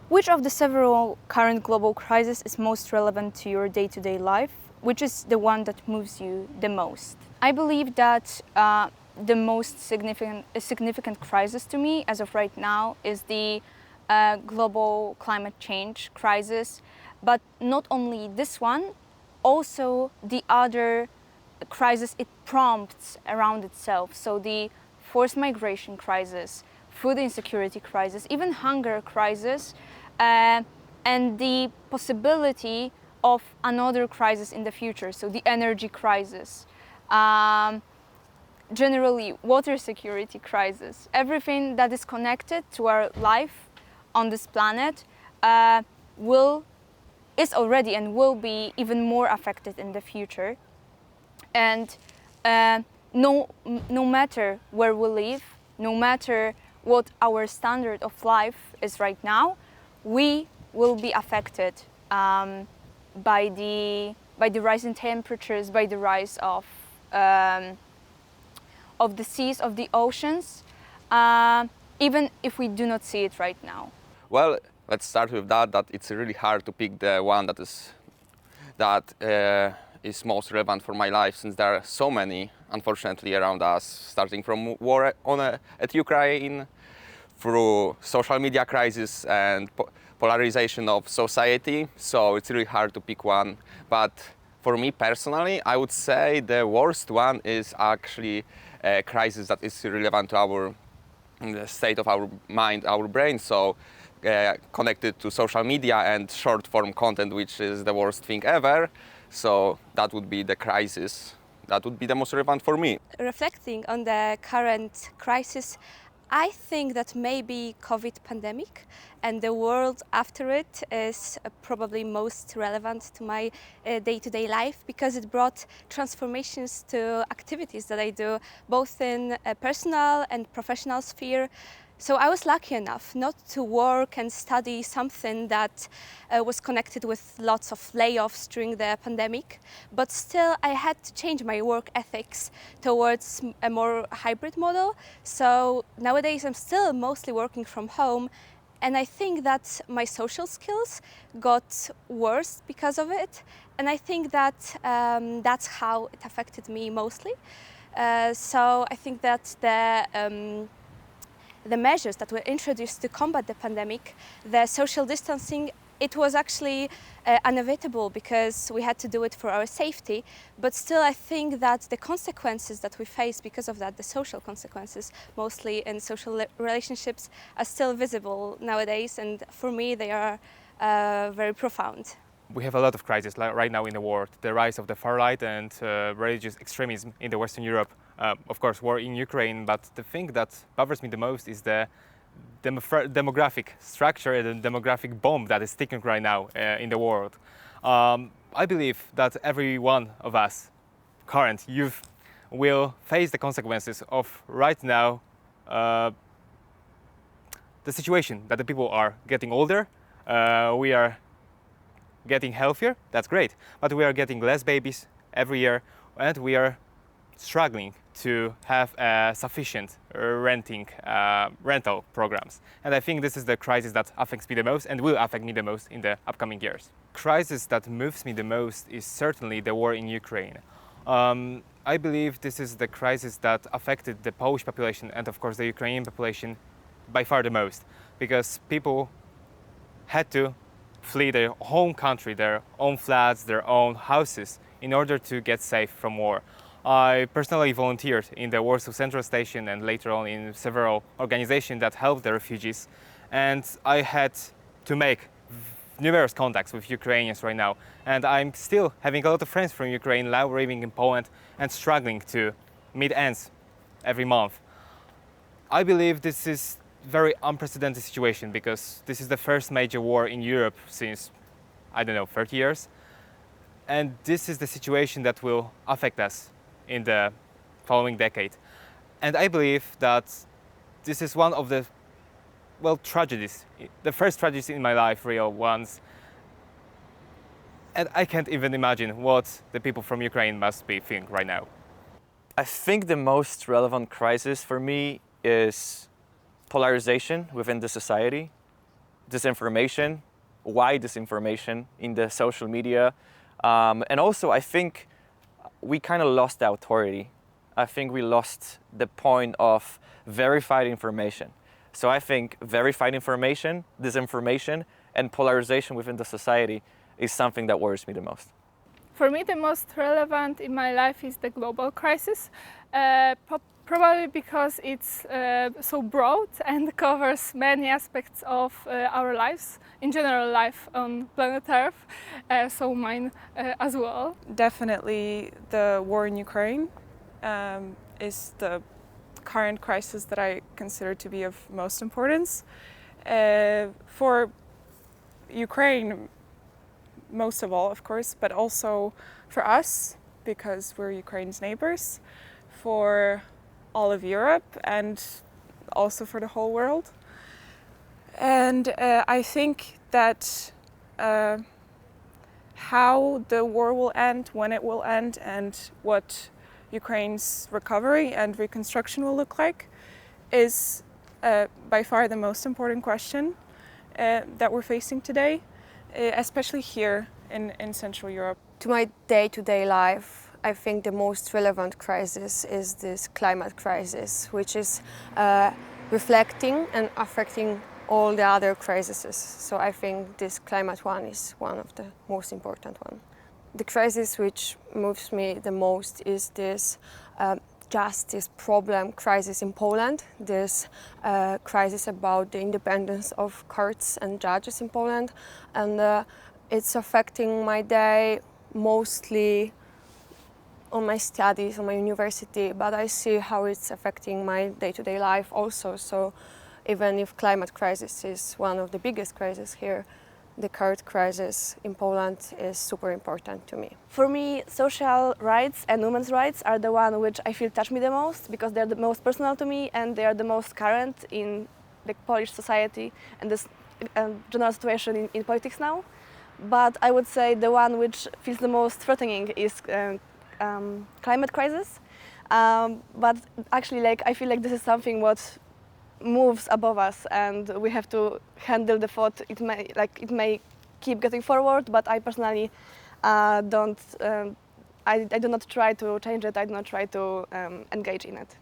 Which of the several current global crises is most relevant to your day-to-day life? Which is the one that moves you the most? I believe that the most significant crisis to me as of right now is the global climate change crisis. But not only this one, also the other crisis it prompts around itself. So the forced migration crisis, food insecurity crisis, even hunger crisis, and the possibility of another crisis in the future, so the energy crisis, generally water security crisis. Everything that is connected to our life on this planet is already and will be even more affected in the future. And no matter where we live, no matter what our standard of life is right now, we will be affected by the rise in temperatures, by the rise of the seas, of the oceans, even if we do not see it right now. Well, let's start with that it's really hard to pick the one that is most relevant for my life, since there are so many, unfortunately, around us, starting from war at Ukraine, through social media crisis and polarization of society. So it's really hard to pick one. But for me personally, I would say the worst one is actually a crisis that is relevant to the state of our mind, our brain. So connected to social media and short form content, which is the worst thing ever. So that would be the crisis. That would be the most relevant for me. Reflecting on the current crisis, I think that maybe COVID pandemic and the world after it is probably most relevant to my day-to-day life, because it brought transformations to activities that I do both in a personal and professional sphere. So I was lucky enough not to work and study something that was connected with lots of layoffs during the pandemic, but still I had to change my work ethics towards a more hybrid model. So nowadays I'm still mostly working from home, and I think that my social skills got worse because of it, and I think that that's how it affected me mostly. So I think that the measures that were introduced to combat the pandemic, the social distancing, it was actually unavoidable because we had to do it for our safety. But still, I think that the consequences that we face because of that, the social consequences, mostly in social relationships, are still visible nowadays. And for me, they are very profound. We have a lot of crises right now in the world. The rise of the far right and religious extremism in the Western Europe. Of course, war in Ukraine, but the thing that bothers me the most is the demographic structure and the demographic bomb that is ticking right now in the world. I believe that every one of us, current youth, will face the consequences of right now the situation that the people are getting older. We are getting healthier, that's great, but we are getting less babies every year, and we are struggling to have sufficient rental programs. And I think this is the crisis that affects me the most and will affect me the most in the upcoming years. Crisis that moves me the most is certainly the war in Ukraine. I believe this is the crisis that affected the Polish population and of course the Ukrainian population by far the most, because people had to flee their home country, their own flats, their own houses, in order to get safe from war. I personally volunteered in the Warsaw Central Station and later on in several organizations that helped the refugees, and I had to make numerous contacts with Ukrainians right now, and I'm still having a lot of friends from Ukraine now living in Poland and struggling to meet ends every month. I believe this is very unprecedented situation because this is the first major war in Europe since, I don't know, 30 years. And this is the situation that will affect us in the following decade. And I believe that this is one of the, well, tragedies, the first tragedies in my life, real ones. And I can't even imagine what the people from Ukraine must be feeling right now. I think the most relevant crisis for me is polarization within the society, disinformation, why disinformation in the social media. And also, I think we kind of lost the authority. I think we lost the point of verified information. So I think verified information, disinformation, and polarization within the society is something that worries me the most. For me, the most relevant in my life is the global crisis, probably because it's so broad and covers many aspects of our lives, in general life on planet Earth, so mine as well. Definitely the war in Ukraine is the current crisis that I consider to be of most importance. For Ukraine, most of all, of course, but also for us, because we're Ukraine's neighbors, for all of Europe, and also for the whole world. And I think that how the war will end, when it will end, and what Ukraine's recovery and reconstruction will look like is by far the most important question that we're facing today, especially here in Central Europe. To my day-to-day life, I think the most relevant crisis is this climate crisis, which is reflecting and affecting all the other crises. So I think this climate one is one of the most important ones. The crisis which moves me the most is this justice problem crisis in Poland, this crisis about the independence of courts and judges in Poland, and it's affecting my day mostly on my studies, on my university, but I see how it's affecting my day-to-day life also. So even if climate crisis is one of the biggest crises here, the current crisis in Poland is super important to me. For me, social rights and women's rights are the one which I feel touch me the most, because they're the most personal to me and they are the most current in the Polish society and this general situation in politics now. But I would say the one which feels the most threatening is climate crisis. But actually, I feel like this is something what moves above us, and we have to handle the thought it may keep getting forward. But I personally I do not try to change it. I do not try to engage in it.